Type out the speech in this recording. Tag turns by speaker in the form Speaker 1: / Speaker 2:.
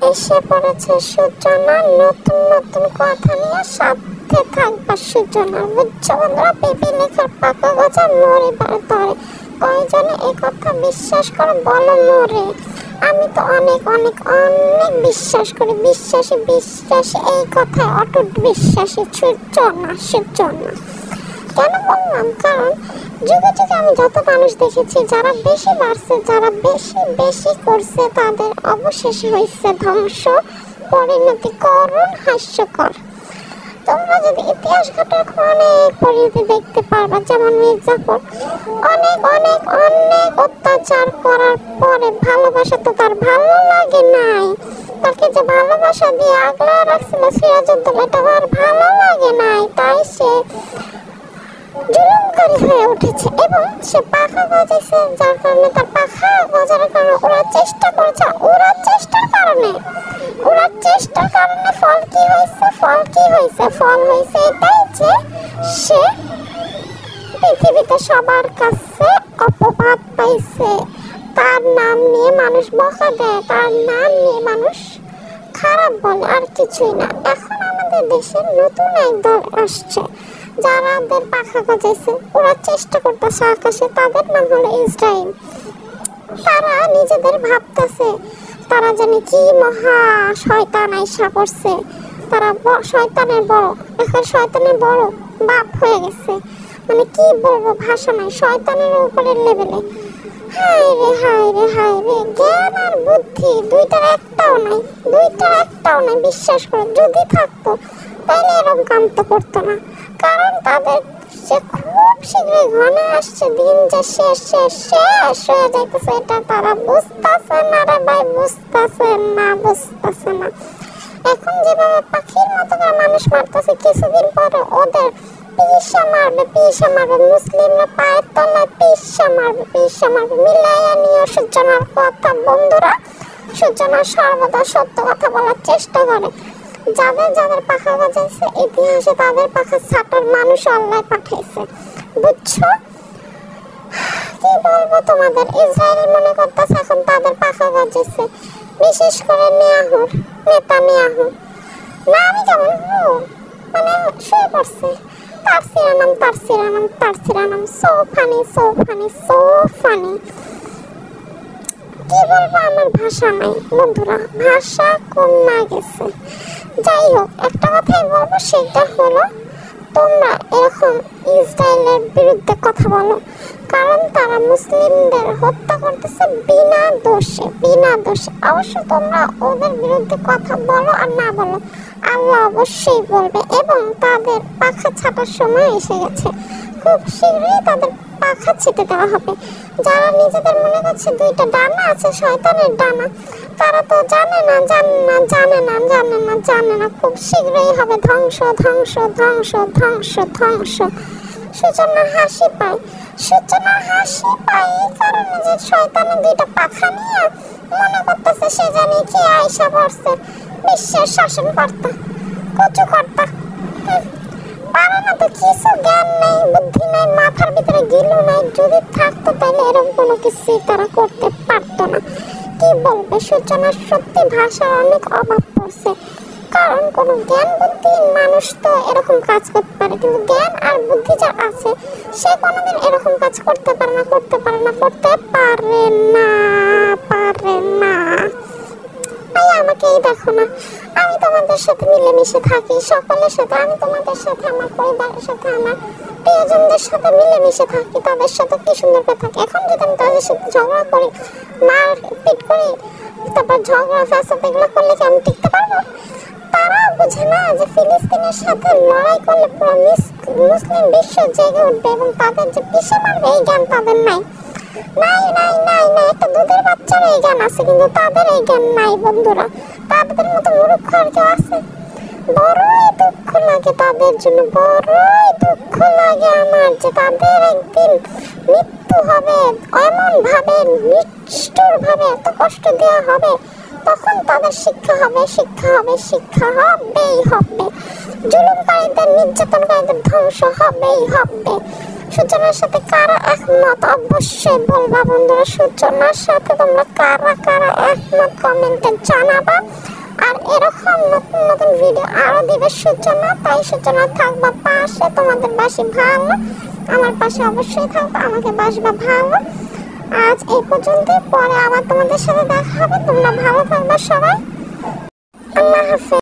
Speaker 1: এসে পড়েছে সূচনা নতুন নতুন কথা নিয়ে, সাথে থাকবা সূচনা। বুঝছো বন্ধুরা, পেঁপে লেখার পাকা গজা মরে তরে, কয়জনে এ কথা বিশ্বাস করে বলো মরে? আমি তো অনেক অনেক অনেক বিশ্বাস করি, বিশ্বাসী এই কথায় অটুট বিশ্বাসী। সূচনা কেন বললাম? কারণ যুগে যুগে আমি যত মানুষ দেখেছি, যারা বেশি বাড়ছে, যারা বেশি করছে, তাদের অবশেষে হয়েছে ধ্বংস, পরিণতি করুণ, হাস্যকর। তোমরা যদি ইতিহাস ঘাটার অনেক পরিণতি দেখতে পারবা, যেমন মির্জাপুর অনেক অনেক অনেক অত্যাচার করার পরে ভালোবাসা তো তার ভালো লাগে নাই, তাকে যে ভালোবাসা দিয়ে আগলা রাখছিল সিরাজউদ্দৌলা, এটা আর ভালো লাগে নাই, তাই সে জুলুমকারী হয়ে উঠেছে এবং সে পাখা গজাইছে, যার কারণে তার পাখা গজার কারণে ওরা চেষ্টা করেছে, ওরা চেষ্টার কারণে ফল কি হয়েছে? ফল হয়েছে এটাই যে সে পৃথিবীতে সবার কাছে অপবাদ পাইছে, তার নাম নিয়ে মানুষ বকা দেয়, তার নাম নিয়ে মানুষ খারাপ বলে, আর কিছুই না। এখন আমাদের দেশে নতুন এক দল আসছে, যারাদের পাখা গজাইছে, ওরা চেষ্টা করতেছে আকাশে, তাদের নাম হলো ইসরায়েল। তারা নিজেদের ভাবতেছে তারা জানি কি মহা শয়তান আইসা পড়ছে, তারা শয়তানের বড় বাপ হয়ে গেছে, মানে কি বলবো, ভাষা নাই, শয়তানের উপরের লেভেলে। হায় রে, জ্ঞান আর বুদ্ধি দুইটার একটাও নাই। বিশ্বাস করো, যদি থাকতো তাহলে এরকম কাম তো করতো না। কারণ তাদের সে খুব শীঘ্রই ঘনে আসছে, দিন যে শেষ হয়ে যাইতেছে, এটা তারা বুঝতেছে না রে ভাই, বুঝতেছে না। এখন যেভাবে পাখির মতো করে মানুষ মারতেছে, কিছুদিন পরে ওদের পিসা মারবে, মুসলিমরা পায়ের তলায় পিসা মারবে। মিলাইয়া নিয়ে সূচনার কথা বন্ধুরা, সূচনা সর্বদা সত্য কথা বলার চেষ্টা করে। যাদের পাখা গজাইছে, ইতিহাসে তাদের পাখা ছাটার মানুষ আল্লাহ পাঠাইছে, বুঝছো? কি বলবো তোমাদের, ইসরায়েল মনে করতেছে এখন তাদের পাখা গজাইছে, বিশেষ করে নেতানিয়াহু না, আমি যেমন মানে শুয়ে পড়ছে, তার সিরানাম সো ফানি। কি বলবো, আমার ভাষা নাই বন্ধুরা, ভাষা কমে গেছে। যাই হোক, একটা কথাই বলবো, সেটা হলো তোমরা এরকম ইসরায়েলের বিরুদ্ধে কথা বলো, কারণ তারা মুসলিমদের হত্যা করতেছে বিনা দোষে। অবশ্য তোমরা ওদের বিরুদ্ধে কথা বলো আর না বলো, আল্লাহ অবশ্যই বলবে, এবং তাদের পাখা ছাটার সময় এসে গেছে, খুব শীঘ্রই তাদের পাখা ছিটে দেওয়া হবে। যারা নিজেদের মনে করছে দুইটা ডানা আছে, শয়তানের ডানা, তারা তো জানে না, খুব শীঘ্রই হবে ধ্বংস। সূচনার হাসি পায় এই কারণে যে শয়তানের দুইটা পাখা নিয়ে মনে করতেছে সে জানি কি আয়সা পড়ছে বিশ্বের শাসন কর্তা, কচু কর্তা। পারে না তো, কিছু জ্ঞান নেই, বুদ্ধি নেই, মাথার ভিতরে গিলু নাই। যদি থাকতো তাহলে এরকম কোনো কিছুই তারা করতে পারতো না। কি বলবে, সূচনার সত্যি ভাষার অনেক অভাব পড়ছে, কারণ কোনো জ্ঞান বুদ্ধি মানুষ তো এরকম কাজ করতে পারে, কিন্তু জ্ঞান আর বুদ্ধি যা আছে সে কোনোদিন এরকম কাজ করতে পারে না। আমাকেই দেখো না, আমি তোমাদের সাথে মিলেমিশে থাকি, সকলের সাথে, আমি তোমাদের সাথে, আমার পরিবারের সাথে, আমার প্রিয়জনদের সাথে মিলেমিশে থাকি, তাদের সাথে কি সুন্দর করে থাকি। এখন যদি আমি তাদের সাথে ঝগড়া করি, মারপিট করি, তারপর ঝগড়া ফ্যাসাদ এগুলো করলে কি আমি টিকতে পারবো? তারা বুঝে না যে ফিলিস্তিনের সাথে লড়াই করলে পুরো মুসলিম বিশ্ব জেগে উঠবে এবং তাদের যে পিষে মারবে এই জ্ঞান তাদের নাই। একটা দুধের বাচ্চার এই জ্ঞান আছে, কিন্তু তাদের এই জ্ঞান নাই বন্ধুরা। তাদের মতো মূর্খ আর কেউ আছে? বড়ই দুঃখ লাগে তাদের জন্য, বড়ই দুঃখ লাগে আমার, যে তাদের একদিন মৃত্যু হবে, এমন ভাবে নিষ্ঠুর ভাবে এত কষ্ট দেওয়া হবে, তখন তাদের শিক্ষা হবেই হবে। জুলুমকারীদের, নির্যাতনকারীদের ধ্বংস হবেই হবে। সূচনার সাথে কারা একমত অবশ্যই বলবা বন্ধুরা। সূচনার সাথে তোমরা কারা কারা একমত কমেন্টে জানাবা। আর এরকম নতুন নতুন ভিডিও আরো দিবে সূচনা, তাই সূচনা থাকবা পাশে। তোমাদের বাসি ভালো, আমার পাশে অবশ্যই থাকবা, আমাকে বাসবা ভালো। আজ এই পর্যন্তই, পরে আবার তোমাদের সাথে দেখা হবে। তোমরা ভালো থাকবা সবাই, আল্লাহ হাফেজ।